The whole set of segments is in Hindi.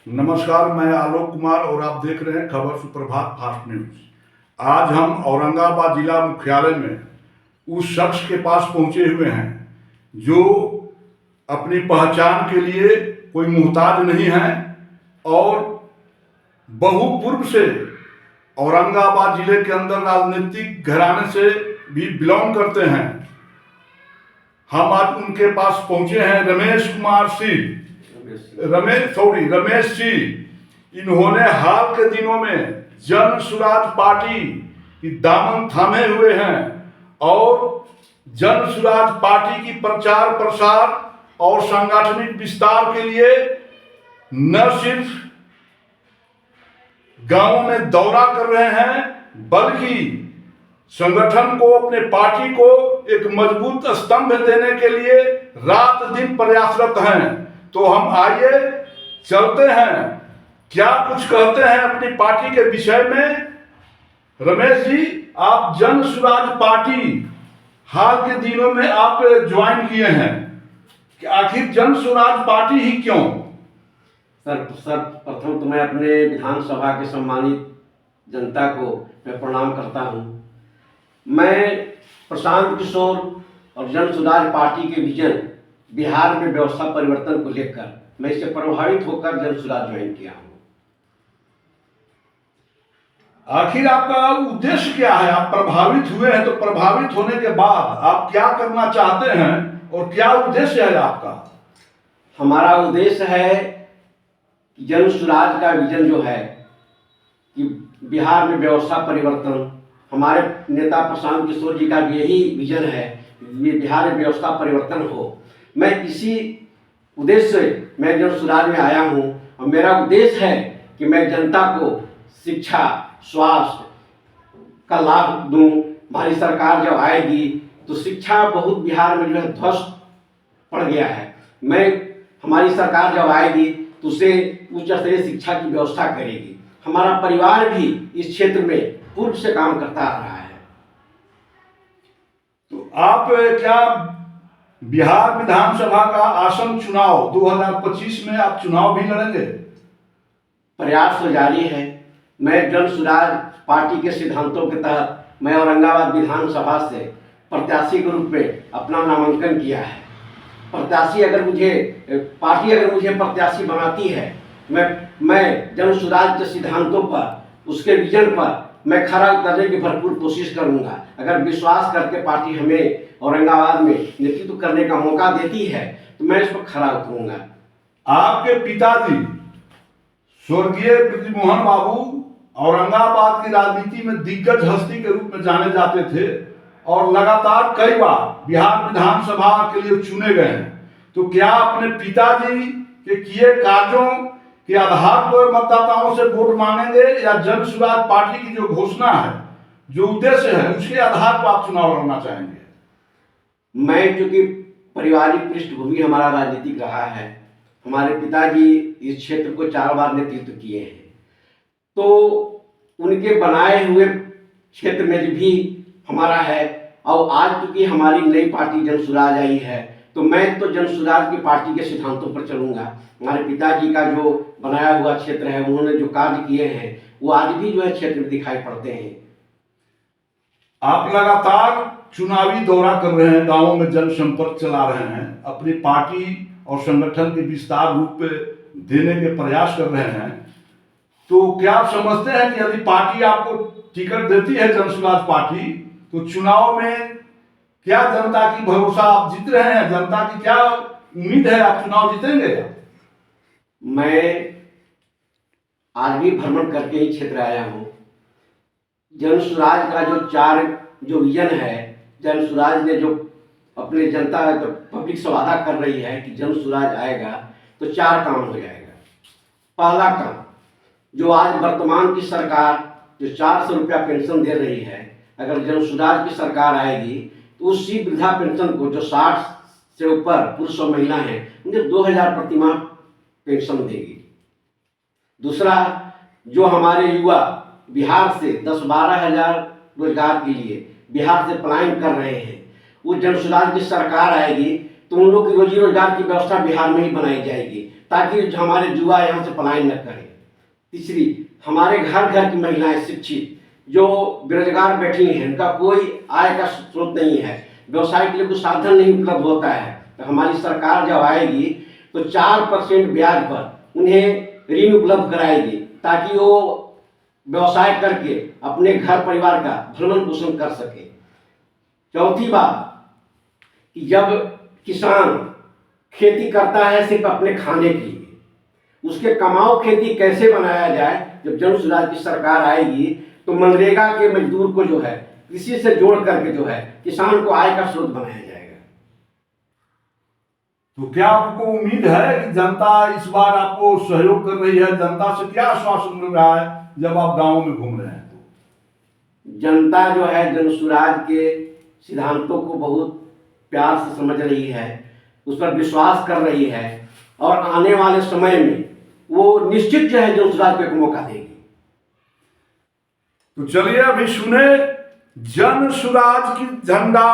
नमस्कार, मैं आलोक कुमार और आप देख रहे हैं खबर सुप्रभात फास्ट न्यूज। आज हम औरंगाबाद जिला मुख्यालय में उस शख्स के पास पहुंचे हुए हैं जो अपनी पहचान के लिए कोई मुहताज नहीं है और बहुपूर्व से औरंगाबाद जिले के अंदर राजनीतिक घराने से भी बिलोंग करते हैं। हम आज उनके पास पहुंचे हैं, रमेश सिंह। इन्होंने हाल के दिनों में जन सुराज पार्टी की दामन थामे हुए हैं और जन सुराज पार्टी की प्रचार प्रसार और सांगठनिक विस्तार के लिए न सिर्फ गांवों में दौरा कर रहे हैं बल्कि संगठन को, अपने पार्टी को एक मजबूत स्तंभ देने के लिए रात दिन प्रयासरत हैं। तो हम आइए चलते हैं, क्या कुछ कहते हैं अपनी पार्टी के विषय में। रमेश जी, आप जन सुराज पार्टी हाल के दिनों में आप ज्वाइन किए हैं, कि आखिर जन सुराज पार्टी ही क्यों? सर प्रथम तो मैं अपने विधानसभा के सम्मानित जनता को मैं प्रणाम करता हूं। मैं प्रशांत किशोर और जन सुराज पार्टी के विजन बिहार में व्यवस्था परिवर्तन को लेकर मैं इससे प्रभावित होकर जन सुराज ज्वाइन किया हूं। आखिर आपका उद्देश्य क्या है? आप प्रभावित हुए हैं, तो प्रभावित होने के बाद आप क्या करना चाहते हैं और क्या उद्देश्य है आपका? हमारा उद्देश्य है कि जन सुराज का विजन जो है कि बिहार में व्यवस्था परिवर्तन, हमारे नेता प्रशांत किशोर जी का भी यही विजन है, बिहार में व्यवस्था परिवर्तन हो। मैं इसी उद्देश्य से मैं जन सुराज में आया हूं और मेरा उद्देश्य है कि मैं जनता को शिक्षा, स्वास्थ्य का लाभ दूं। हमारी सरकार जब आएगी तो शिक्षा बहुत बिहार में जो है ध्वस्त पड़ गया है। हमारी सरकार जब आएगी तो उसे उच्च स्तरीय शिक्षा की व्यवस्था करेगी। हमारा परिवार भी इस क्षेत्र में पूर्व से काम करता आ रहा है। तो आप क्या बिहार विधानसभा का आसन चुनाव 2025 में आप चुनाव भी लड़ेंगे? प्रयास तो जारी है। मैं जन सुराज पार्टी के सिद्धांतों के तहत मैं औरंगाबाद विधानसभा से प्रत्याशी के रूप में अपना नामांकन किया है। पार्टी अगर मुझे प्रत्याशी बनाती है, मैं जन सुराज के सिद्धांतों पर, उसके विजन पर मैं खरा उतरने की भरपूर कोशिश करूंगा। अगर विश्वास करके पार्टी हमें औरंगाबाद में नेतृत्व करने का मौका देती है तो मैं इस पर खरा उतरूंगा। आपके पिताजी स्वर्गीय बृजमोहन बाबू औरंगाबाद की राजनीति में दिग्गज हस्ती के रूप में जाने जाते थे और लगातार कई बार बिहार विधानसभा के लिए चुने गए हैं। तो क्या अपने पिताजी के किए कार्यों के आधार पर मतदाताओं से वोट मांगेंगे या जन सुराज पार्टी की जो घोषणा है, जो उद्देश्य है, उसके आधार पर आप चुनाव लड़ना चाहेंगे? मैं, चूंकि पारिवारिक पृष्ठभूमि हमारा राजनीतिक रहा है, हमारे पिताजी इस क्षेत्र को 4 बार नेतृत्व किए हैं, तो उनके बनाए हुए क्षेत्र में भी हमारा है। और आज चूंकि हमारी नई पार्टी जन सुराज आई है तो मैं तो जन सुराज की पार्टी के सिद्धांतों पर चलूंगा। हमारे पिताजी का जो बनाया हुआ क्षेत्र है, उन्होंने जो कार्य किए हैं वो आज भी जो है क्षेत्र में दिखाई पड़ते हैं। आप लगातार चुनावी दौरा कर रहे हैं, गांवों में जनसंपर्क चला रहे हैं, अपनी पार्टी और संगठन के विस्तार रूप देने के प्रयास कर रहे हैं। तो क्या आप समझते हैं कि यदि पार्टी आपको टिकट देती है जन सुराज पार्टी, तो चुनाव में क्या जनता की भरोसा आप जीत रहे हैं? जनता की क्या उम्मीद है, आप चुनाव जीतेंगे? मैं आज भी भ्रमण करके ही क्षेत्र आया हूँ। जन सुराज का जो विजन है, जन सुराज ने जो अपने जनता पब्लिक से वादा कर रही है कि जन सुराज आएगा तो 4 काम हो जाएगा। पहला काम, जो आज वर्तमान की सरकार जो 400 रुपया पेंशन दे रही है, अगर जन सुराज की सरकार आएगी तो उसी वृद्धा पेंशन को, जो 60 से ऊपर पुरुष और महिला हैं, उन्हें 2000 प्रतिमाह पेंशन देगी। दूसरा, जो हमारे युवा बिहार से 10-12 हजार रोजगार के लिए बिहार से पलायन कर रहे हैं, वो जन सुराज की सरकार आएगी तो उन लोग की रोजी रोजगार की व्यवस्था बिहार में ही बनाई जाएगी। ताकि जो हमारे युवा यहाँ से पलायन न करें। तीसरी, हमारे घर घर की महिलाएं शिक्षित जो बेरोजगार बैठी हैं, उनका कोई आय का स्रोत नहीं है, व्यवसाय के लिए कोई साधन नहीं उपलब्ध होता है, तो हमारी सरकार जब आएगी तो 4% ब्याज पर उन्हें ऋण उपलब्ध कराएगी ताकि वो व्यवसाय करके अपने घर परिवार का भरण पोषण कर सके। चौथी बात कि जब किसान खेती करता है सिर्फ अपने खाने के लिए, उसके कमाओ खेती कैसे बनाया जाए। जब जन सुराज की सरकार आएगी तो मनरेगा के मजदूर को जो है कृषि से जोड़ करके जो है किसान को आय का स्रोत बनाया जाएगा। तो क्या आपको उम्मीद है कि जनता इस बार आपको सहयोग कर रही है? जनता से क्या आश्वासन मिल रहा है जब आप गांव में घूम रहे हैं? तो जनता जो है जन सुराज के सिद्धांतों को बहुत प्यार से समझ रही है, उस पर विश्वास कर रही है और आने वाले समय में वो निश्चित जो है जन सुराज को एक मौका देगी। तो चलिए अभी सुने जन सुराज की झंडा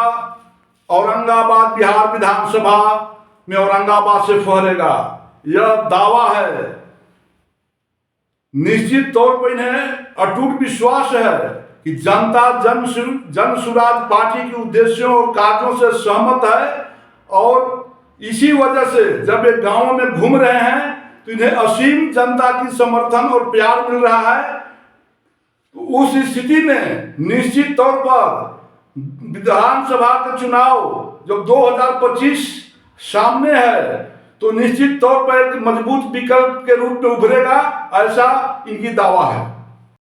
औरंगाबाद बिहार विधानसभा में औरंगाबाद से फहरेगा, यह दावा है। निश्चित तौर पर इन्हें अटूट विश्वास है कि जनता जन सुराज पार्टी के उद्देश्यों और कार्यों से सहमत है और इसी वजह से जब ये गांवों में घूम रहे हैं तो इन्हें असीम जनता की समर्थन और प्यार मिल रहा है। उस स्थिति में निश्चित तौर पर विधानसभा का चुनाव जब 2025 सामने है तो निश्चित तौर पर एक मजबूत विकल्प के रूप में उभरेगा, ऐसा इनकी दावा है।